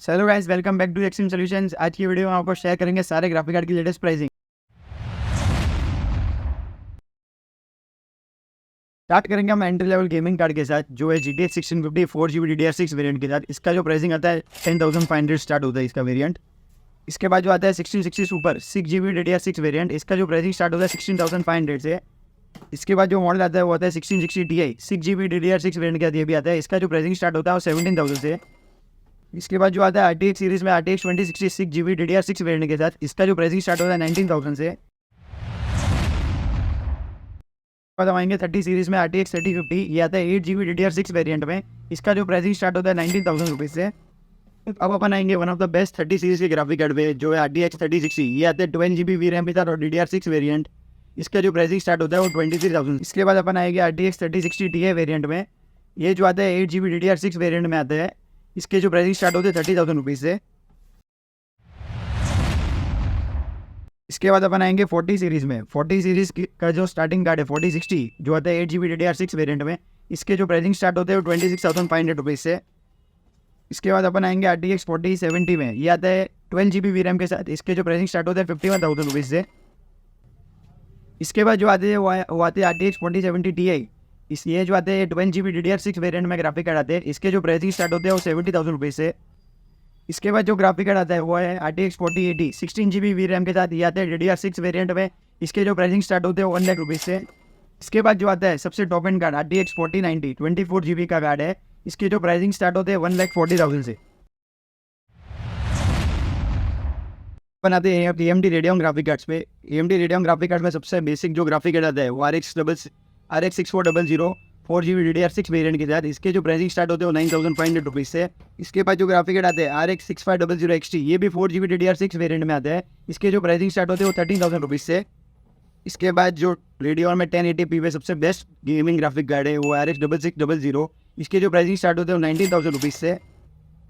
Hello guys, welcome back to extreme solutions. आज की video में आपको शेयर करेंगे सारे ग्राफिक कार्ड की लेटेस्ट प्राइसिंग। स्टार्ट करेंगे हम एंट्री लेवल गेमिंग कार्ड के साथ, जो है GTX 1650 4GB DDR6 वेरिएंट के साथ। इसका जो प्राइसिंग आता है 10,500 स्टार्ट होता है इसका वेरिएंट। इसके बाद जो आता है 1660 सुपर 6GB DDR6 वेरिएंट, इसका जो प्राइसिंग स्टार्ट होता है 16,500 से। इसके बाद जो मॉडल आता है वो आता है 1660 Ti 6GB DDR6 वेरिएंट के साथ, ये भी आता है। इसका जो प्राइसिंग स्टार्ट होता है वो 17,000 से। इसके बाद जो आता है RTX सीरीज में RTX 2060 6GB DDR6 वेरिएंट के साथ, इसका जो प्राइसिंग स्टार्ट होता है 19,000 से। बाद हम आएंगे 30 सीरीज में RTX 3050, ये आता है 8GB DDR6 वेरिएंट में। इसका जो प्राइसिंग स्टार्ट होता है 19,000 रुपीज़ से। अब अपन आएंगे one of the best 30 series के ग्राफिक कार्ड पे, जो है RTX 3060, ये आता है 12GB VRAM के साथ और DDR6 वेरिएंट। इसका जो प्राइसिंग स्टार्ट होता है वो 23,000। इसके बाद अपन आएंगे RTX 3060 Ti वेरिएंट में, ये जो आता है 8GB DDR6 वेरिएंट में आता है। इसके जो प्राइसिंग स्टार्ट होते हैं 30,000 रुपीज़ से। इसके बाद अपन आएंगे 40 सीरीज़ में। 40 सीरीज़ का जो स्टार्टिंग कार्ड है 4060, जो आता है 8GB DDR6 वेरिएंट में। इसके जो प्राइसिंग स्टार्ट होते हैं वो 26,500 रुपीज़ से। इसके बाद अपन आएंगे RTX 4070 में, ये आता है 12GB VRAM के साथ। इसके जो प्राइसिंग स्टार्ट होता है 51,000 रुपीज़ से। इसके बाद जो आते हैं वो आते हैं RTX 4070 Ti। ये जो आते हैं 12GB DDR6 वेरिएंट में ग्राफिक कार्ड आते हैं। इसके जो प्राइसिंग स्टार्ट होते हैं वो 70,000 रुपीज़ से। इसके बाद जो ग्राफिक कार्ड आता है वो है RTX 4080 16GB VRAM के साथ, ये आता है DDR6 वेरिएंट में। इसके जो प्राइसिंग स्टार्ट होते हैं वो 1 लाख रुपीज़ से। इसके बाद जो आता है सबसे top and card RTX 4090 24GB का कार्ड है। इसके जो प्राइसिंग स्टार्ट होते हैं 1,40,000 से। बनाते हैं AMD रेडियन ग्राफिक कार्ड्स पे। AMD रेडियन ग्राफिक कार्ड में सबसे बेसिक जो ग्राफिक कार्ड आता है वो RX 6400 4GB DDR6 वेरिएंट के साथ। इसके जो प्राइसिंग स्टार्ट होते हैं वो 9,500 रुपीज़ से। इसके बाद जो ग्राफिक कार्ड आते हैं RX 6500 XT, ये भी 4GB DDR6 वेरिएंट में आता है। इसके जो प्राइसिंग स्टार्ट होते हैं वो 13,000 रुपीज़ से। इसके बाद जो रेडियन में 1080p पे सबसे बेस्ट गेमिंग ग्राफिक कार्ड है वो RX 6600, इसके जो प्राइसिंग स्टार्ट होते हैं वो 19,000 रुपीज़ से।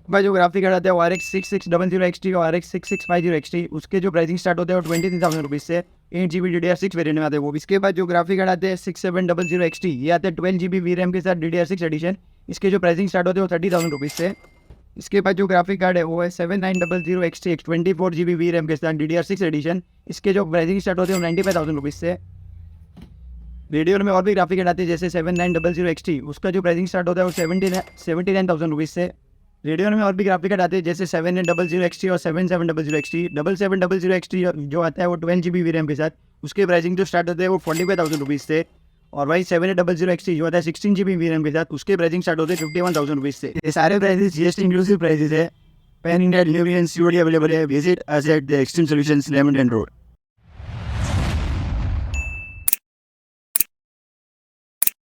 बाद जो ग्राफिक कार्ड आता है वो RX 6600 XT और RX 6650 XT, उसके जो प्राइसिंग स्टार्ट होते हैं वो 23,000 रुपीज़ से। 8GB DDR6 वेरिएंट में आते हैं वो। इसके बाद जो ग्राफिक कार्ड आते हैं 6700 XT, ये आते हैं 12GB VRAM के साथ DDR6 एडिशन। इसके जो प्राइसिंग स्टार्ट होते हैं वो 30,000 रुपीज़ से। इसके बाद जो ग्राफिक कार्ड है वो है 7900 XT 24GB VRAM के साथ DDR6 एडिशन। इसके जो प्राइसिंग स्टार्ट होते हैं वो 95,000 रुपीज़ से। रेडियन में और भी ग्राफिक कार्ड आते हैं जैसे 7900 XT, उसका जो प्राइसिंग स्टार्ट होता है वो 79,000 रुपीज़ से। रेडियन में और भी ग्राफिक कार्ड आते हैं जैसे 7800 XT और 7700 XT। 7700 XT जो आता है वो 12GB VRAM के साथ, उसके प्राइसिंग जो स्टार्ट होते हैं वो 45,000 रुपीज़ से। और वही 7800 XT जो आता है 16GB VRAM के साथ, उसके प्राइसिंग स्टार्ट होते हैं 51,000 रुपीज़ से। ये सारे प्राइसेस GST इंक्लूसिव प्राइसेस है। Pan India delivery and COD available है। Visit us at the extreme solutions lemon and road.